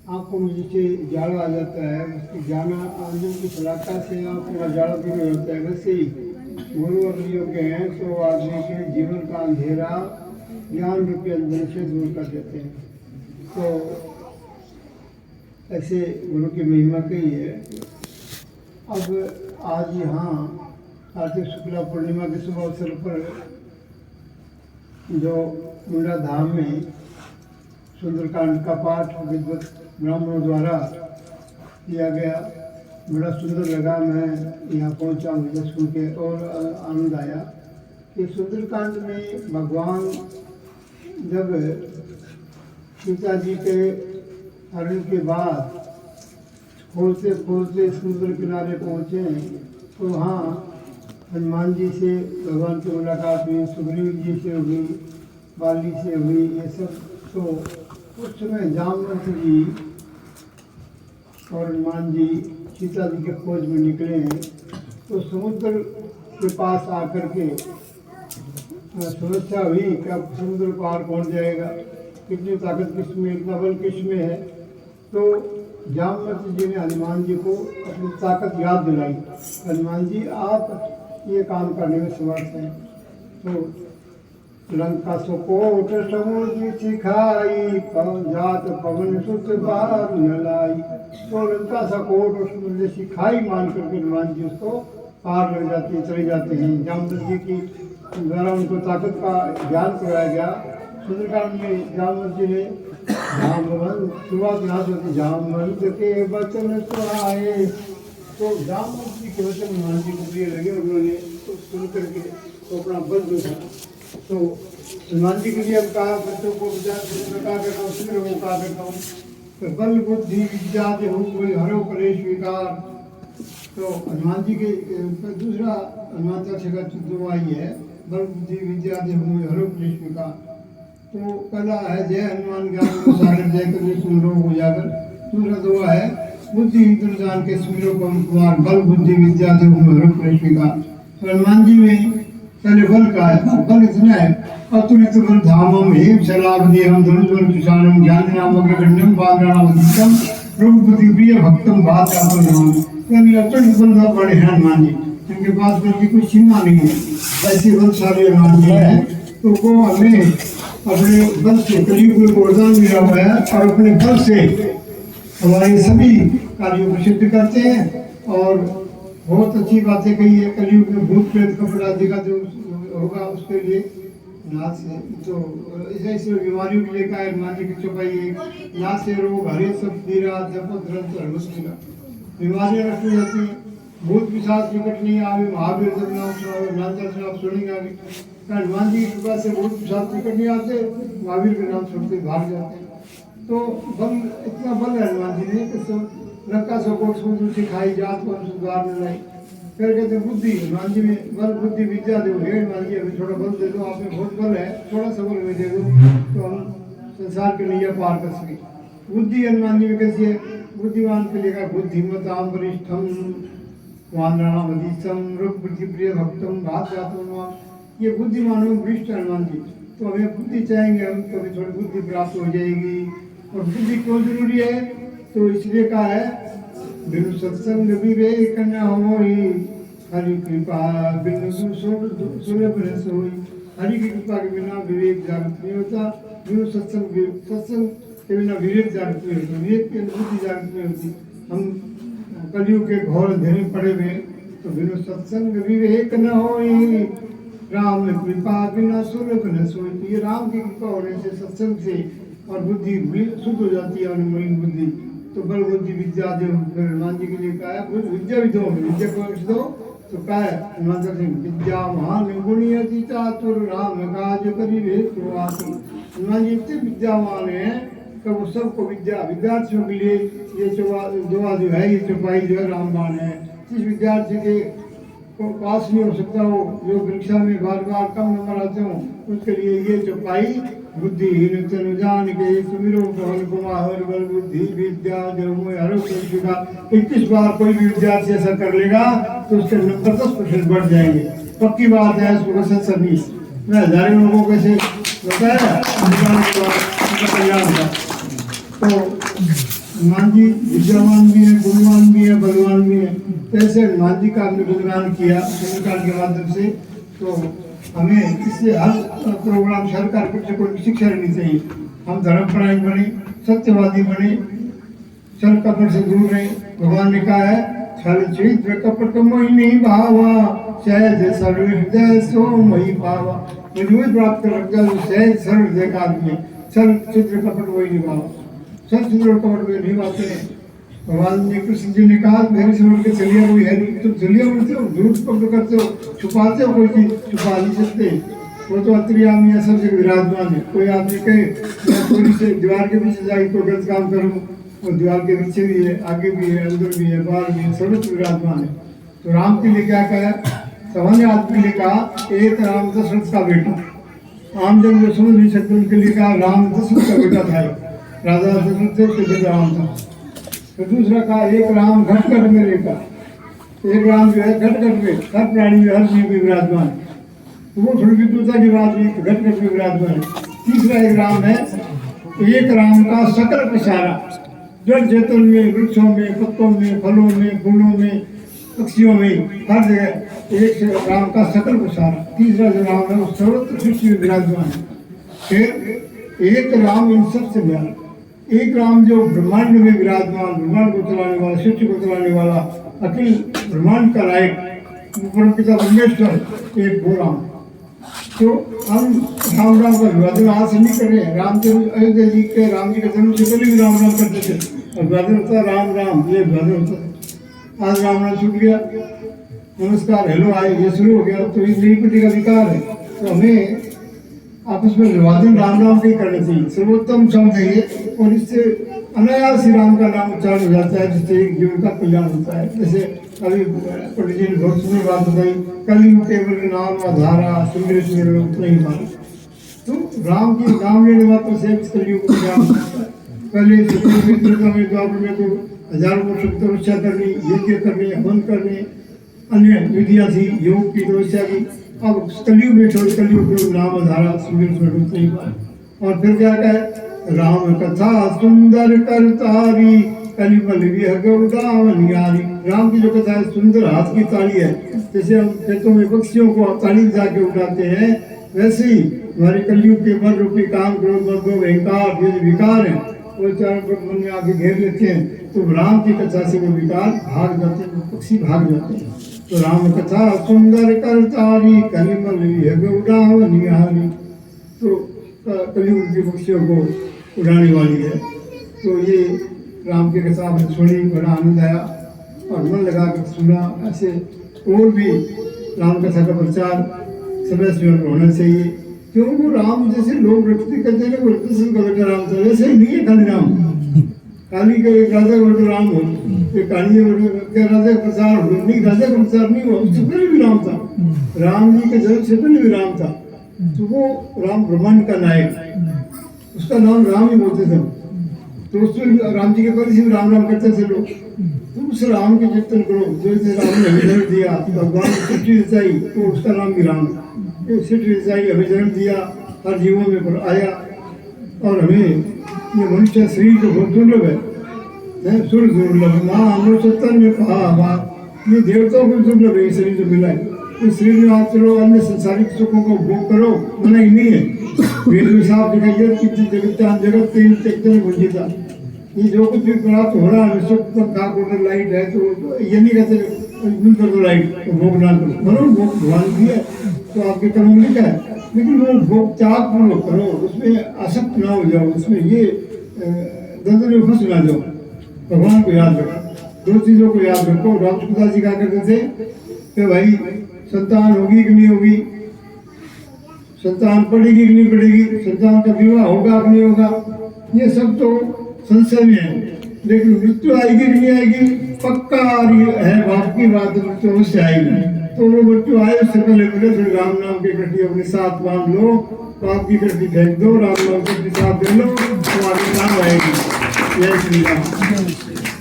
आंखों में जैसे जाड़ा आ जाता है, उसकी जाना आंजन की सलाहता से आंखों का जाड़ा दूर होता है, वैसे ही गुरु और योग्य हैं तो आदमी के जीवन का अंधेरा ज्ञान रूपी अंधेरे से दूर कर देते हैं। तो ऐसे गुरु की महिमा कही है। अब आज यहाँ कार्तिक शुक्ला पूर्णिमा के शुभ अवसर पर जो मुंडा धाम में सुंदरकांड का पाठ विद्वत ब्राह्मणों द्वारा किया गया, बड़ा सुंदर लगा। मैं यहाँ पहुँचा, मुझे सुन के और आनंद आया कि सुंदरकांड में भगवान जब सीता जी के हरण के बाद खोलते खोलते समुद्र किनारे पहुँचे तो वहाँ हनुमान जी से भगवान की मुलाकात हुई, सुग्रीव जी से हुई, बाली से हुई, ये सब। तो उस समय जामवंत जी और हनुमान जी सीता जी के खोज में निकले हैं। तो समुद्र के पास आकर के समस्या हुई कि अब समुद्र पार कौन जाएगा, कितनी ताकत किसमें, इतना बल किसमें है। तो जामवंत जी ने हनुमान जी को अपनी ताकत याद दिलाई, हनुमान जी आप ये काम करने में समर्थ हैं। तो लंका सुकोट समुद्र सिखाई, जात पवन सुत बार न लाई। तो लंका सकोट और समुद्र सिखाई मान करके हनुमान जी उसको पार लग जाते चले जाते हैं। जामवंत जी की द्वारा उनको ताकत का ज्ञान कराया गया। सुंदरकांड में जामवंत जी ने शुरुआत यहाँ से जामवंत के वचन सुनाए। तो जामवंत जी के वचन हनुमान जी को प्रिय लगे, उन्होंने तो सुन करके तो अपना बल दिखाया। तो हनुमान जी के लिए अब कहा, बच्चों को कहा करता हूँ, सुंदर को कहा करता हूँ तो बल बुद्धि विद्या देहु कोई हरो कलेश विकार। तो हनुमान जी के दूसरा हनुमान चालीसा का जो आई है, बल बुद्धि विद्या देहु हरो कलेश विकार। तो पहला है जय हनुमान ज्ञान को सागर जय कर सुमिरो उजागर। दूसरा दुआ है बुद्धि इंद्र जान के सुमिरो पवन कुमार, बल बुद्धि विद्या देहु हरो कलेश विकार। तो हनुमान जी में पहले बल का है, बल इतना है अतुलित बल धामम हेम शराब देहम धनुर्धर किसानम ज्ञान नाम अग्रगण्यम बादराणाम अधिकम प्रभुपति प्रिय भक्तम भात आपन नाम। यानी अतुलित बल का बड़े हैं हनुमान जी, इनके पास बल की कोई सीमा नहीं है, ऐसे बलशाली हनुमान जी हैं। तो वो हमें अपने बल से कलयुग में वरदान मिला हुआ है और अपने बल से हमारे सभी कार्यों को सिद्ध करते हैं। और बहुत अच्छी बातें कही है, कलयुग में भूत प्रेत कपड़ा आदि का जो होगा उसके लिए नाथ से तो ऐसे बीमारियों के लिए का हनुमान जी की चौपाई नाथ से रोग हरे सब पीरा जप ग्रंथ हरमुस्तिका। बीमारियां नष्ट हो जाती हैं, भूत पिशाच निकट नहीं आवे, महावीर जब नाम सुनाओ, नाम से आप सुनेंगे आगे। हनुमान जी की कृपा से भूत पिशाच निकट नहीं आते, महावीर के नाम सुनते भाग जाते हैं। तो बल इतना बल है हनुमान जी ने कि लंका सकोट समुद्र सिखाई, जात पवन सुत बार न लाई। फिर कहते बुद्धि हनुमान जी में बल बुद्धि विद्या दो। हे हनुमान जी अभी थोड़ा बल दे दो, आप में बहुत बल है, थोड़ा सा बल में दे दो तो हम संसार के नैया पार कर सके। बुद्धि हनुमान जी में कैसी है, बुद्धिमान के लिए बुद्धिमताम वरिष्ठम वानराणाम अधीशम रूप बुद्धि प्रिय भक्तम भात जातम। ये बुद्धिमानों में वरिष्ठ हनुमान जी। तो हमें बुद्धि चाहेंगे हम तो थोड़ी बुद्धि प्राप्त हो जाएगी। और बुद्धि क्यों जरूरी है, तो इसलिए कहा है बिनु सत्संग विवेक न होई, हरि कृपा बिनु सुलभ रस होई। हरि की कृपा के बिना विवेक जागृत नहीं होता, बिनु सत्संग के बिना विवेक जागृत नहीं होता, विवेक के बुद्धि जागृत नहीं होती। हम कलयुग के घोर अंधेरे में पड़े हुए, तो बिनु सत्संग विवेक न होई, राम कृपा बिना सुलभ न सोई। तो ये राम की कृपा होने से, सत्संग से और बुद्धि शुद्ध हो जाती है, अनुमोहित बुद्धि। तो बल बुद्धि विद्या देव हनुमान जी के लिए कहा है, विद्या भी दो, विद्या को दो। तो कहा है हनुमान जी विद्या महान गुणी अति चातुर, राम काज करिबे तो आतुर। हनुमान जी इतने विद्यावान हैं कि वो सबको विद्यार्थियों के लिए ये दुआ जो है, ये चौपाई जो है रामबाण है। जिस विद्यार्थी के को पास नहीं हो सकता, वो जो परीक्षा में बार बार कम नंबर आते हो, उसके लिए ये चौपाई बुद्धिहीन तनु जान के सुमिरो पवन कुमार, बल बुद्धि विद्या देहु हरो कलेश विकार। 21 बार कोई भी विद्यार्थी ऐसा कर लेगा तो उसके नंबर 10% बढ़ जाएंगे। पक्की बात है, इसको कसरत सभी मैं हजारों लोगों को कैसे बताया कल्याण का। तो हनुमान जी विद्यावान भी है, गुणवान भी है, बलवान भी है। कैसे हनुमान जी का हमने गुणगान किया सुंदरकांड के माध्यम से, तो हमें इससे हर प्रोग्राम से हर कार्यक्रम से कोई शिक्षा लेनी चाहिए। हम धर्मपरायण बने, सत्यवादी बने, छल कपट से दूर रहे। भगवान ने कहा है छल छिद्र कपट मोहिनी भावा, सहज सरल हृदय सो मही भावा। मुझे प्राप्त कर रख जाए सहज सरल हृदय का आदमी, छल छिद्र कपट मोहिनी भावा। छल छिद्र कपट में नहीं बातें हैं। भगवान ने कृष्ण जी ने कहा मेरे से उनके चलिया कोई है नहीं, तुम चलिया बोलते हो, झूठ पकड़ करते हो, छुपाते हो, कोई चीज छुपा नहीं सकते। वो तो अंतर्यामी है, सब जगह विराजमान है। कोई आदमी कहे मैं थोड़ी से दीवार के पीछे जाकर कोई गलत काम करूँ, वो दीवार के पीछे भी है, आगे भी है, अंदर भी है, बाहर भी है, सर्वत्र विराजमान है। तो राम के लिए क्या कहा, सामान्य आदमी ने कहा एक राम दशरथ का बेटा, आम जन जो समझ नहीं सकते उनके लिए कहा राम दशरथ का बेटा था, राजा दशरथ से बेटा राम था। तो दूसरा कहा एक राम घट घट में रहता, एक राम जो है घट घट में हर प्राणी में हर जीव में विराजमान है। तो वो थोड़ी विद्वता की बात नहीं, घट घट में विराजमान है। तीसरा एक राम है, एक राम का सकल प्रसारा, जड़ चेतन में, वृक्षों में, पत्तों में, फलों में, फूलों में, पक्षियों में, हर जगह एक राम का सकल प्रसारा। तीसरा जो राम है वो सर्वत्र सृष्टि में विराजमान है। फिर एक राम इन सबसे न्यारा, एक राम जो ब्रह्मांड में विराजमान, ब्रह्मांड को चलाने वाला, सृष्टि को चलाने वाला, अखिल ब्रह्मांड का नायक परमपिता परमेश्वर, एक वो राम। तो हम राम राम का विवादन आज से नहीं कर रहे हैं। राम जन्म अयोध्या जी के राम जी का जन्म से पहले भी राम राम करते थे, और विवादन होता राम राम, ये विवादन होता है। आज राम राम छूट गया, नमस्कार हेलो आए ये शुरू हो गया, तो ये नई पीढ़ी का विकार है। तो हमें आपस में विवादन राम राम नहीं करना चाहिए, सर्वोत्तम समझिए, और इससे अनायास ही राम का नाम उच्चारण हो जाता है, जिससे एक जीवन का कल्याण होता है। जैसे अभी पंडित जी ने बहुत सुंदर बात बताई, कलयुग केवल नाम आधारा, सुंदर सुंदर उतना ही मारा। तो राम की नाम लेने मात्र से इस कलयुग को ज्ञान होता है। पहले में द्वापर में तो हजारों वर्ष की तपस्या करनी, यज्ञ करने, हवन करने, अन्य विधियाँ थी, योग की तपस्या की। अब कलयुग में छोड़ कलयुग को नाम आधारा, सुंदर सुंदर उतना ही मारा। और फिर क्या कहे, राम कथा सुंदर करतारी, कलिमल विहगौदावनियारी। राम की जो कथा है सुंदर हाथ की ताली है। जैसे हम खेतों में पक्षियों को ताली जाके उठाते हैं, वैसे ही हमारे कलयुग के मन रूपी काम, क्रोध, मद, अहंकार, ये जो विकार है वो चारों तरफ मन में आके घेर लेते हैं। तो राम की कथा से वो विकार भाग जाते हैं, वो पक्षी भाग जाते हैं। तो राम कथा सुंदर करतारी, कलिमल विहगौदावनियारी। तो कलयुग के पक्षियों को उड़ाने वाली है। तो ये राम की कथा हमने सुनी, बड़ा आनंद आया और मन लगा कर सुना। ऐसे और भी राम कथा का प्रचार समय समय पर होना चाहिए, क्यों वो राम जैसे लोग रखते कहते हैं वो कृष्ण का बेटा राम था, वैसे ही नहीं है खाली राम। खाली का एक राजा का बेटा राम हो, एक कहानी क्या राजा का प्रचार हो, नहीं राजा का प्रचार नहीं हुआ, उससे पहले भी राम था। राम जी के जन्म से पहले भी राम था। तो वो राम ब्रह्मांड का नायक, उसका नाम राम ही बोलते थे। तो उसमें राम जी के पहले से राम राम करते थे लोग। तो उस राम के कीर्तन करो, जैसे राम ने हमें जन्म दिया, भगवान ने सृष्टि रचाई, तो उसका नाम भी राम है। सृष्टि रचाई, हमें जन्म दिया, हर जीवों में आया, और हमें ये मनुष्य शरीर को बहुत दुर्लभ है, सुर दुर्लभ मानो सत्तर में कहा, ये देवताओं को दुर्लभ है शरीर जो मिला है। इस शरीर में आप चलो अन्य संसारिक सुखों को भोग करो, मना ही नहीं है। वेद में साफ दिखाइए कि जगत तीन त्यक्तन भुंजिता, ये जो कुछ भी प्राप्त हो रहा है, सुख पंखा कोटर लाइट है, तो ये नहीं कहते बंद कर दो लाइट, तो भोग ना करो। करो भोग भगवान की है, तो आपके कर्म में क्या है, लेकिन वो भोग त्याग पूर्वक करो, उसमें आसक्त ना हो जाओ, उसमें ये दंड में फंस ना जाओ। भगवान को याद रखो, दो चीज़ों को याद रखो। रामचंद्र जी क्या करते थे कि भाई संतान होगी कि नहीं होगी, संतान पड़ेगी कि नहीं पड़ेगी, संतान का विवाह होगा कि नहीं होगा, ये सब तो संशय में है। लेकिन मृत्यु आएगी कि नहीं आएगी, पक्का है बाप की बात, मृत्यु अवश्य आएगी। तो वो मृत्यु आए उससे पहले बोले फिर राम नाम की कट्टी अपने साथ बांध लो, बाप की कट्टी फेंक दो, राम नाम की साथ दे लो, तुम्हारे काम आएगी। जय श्री राम।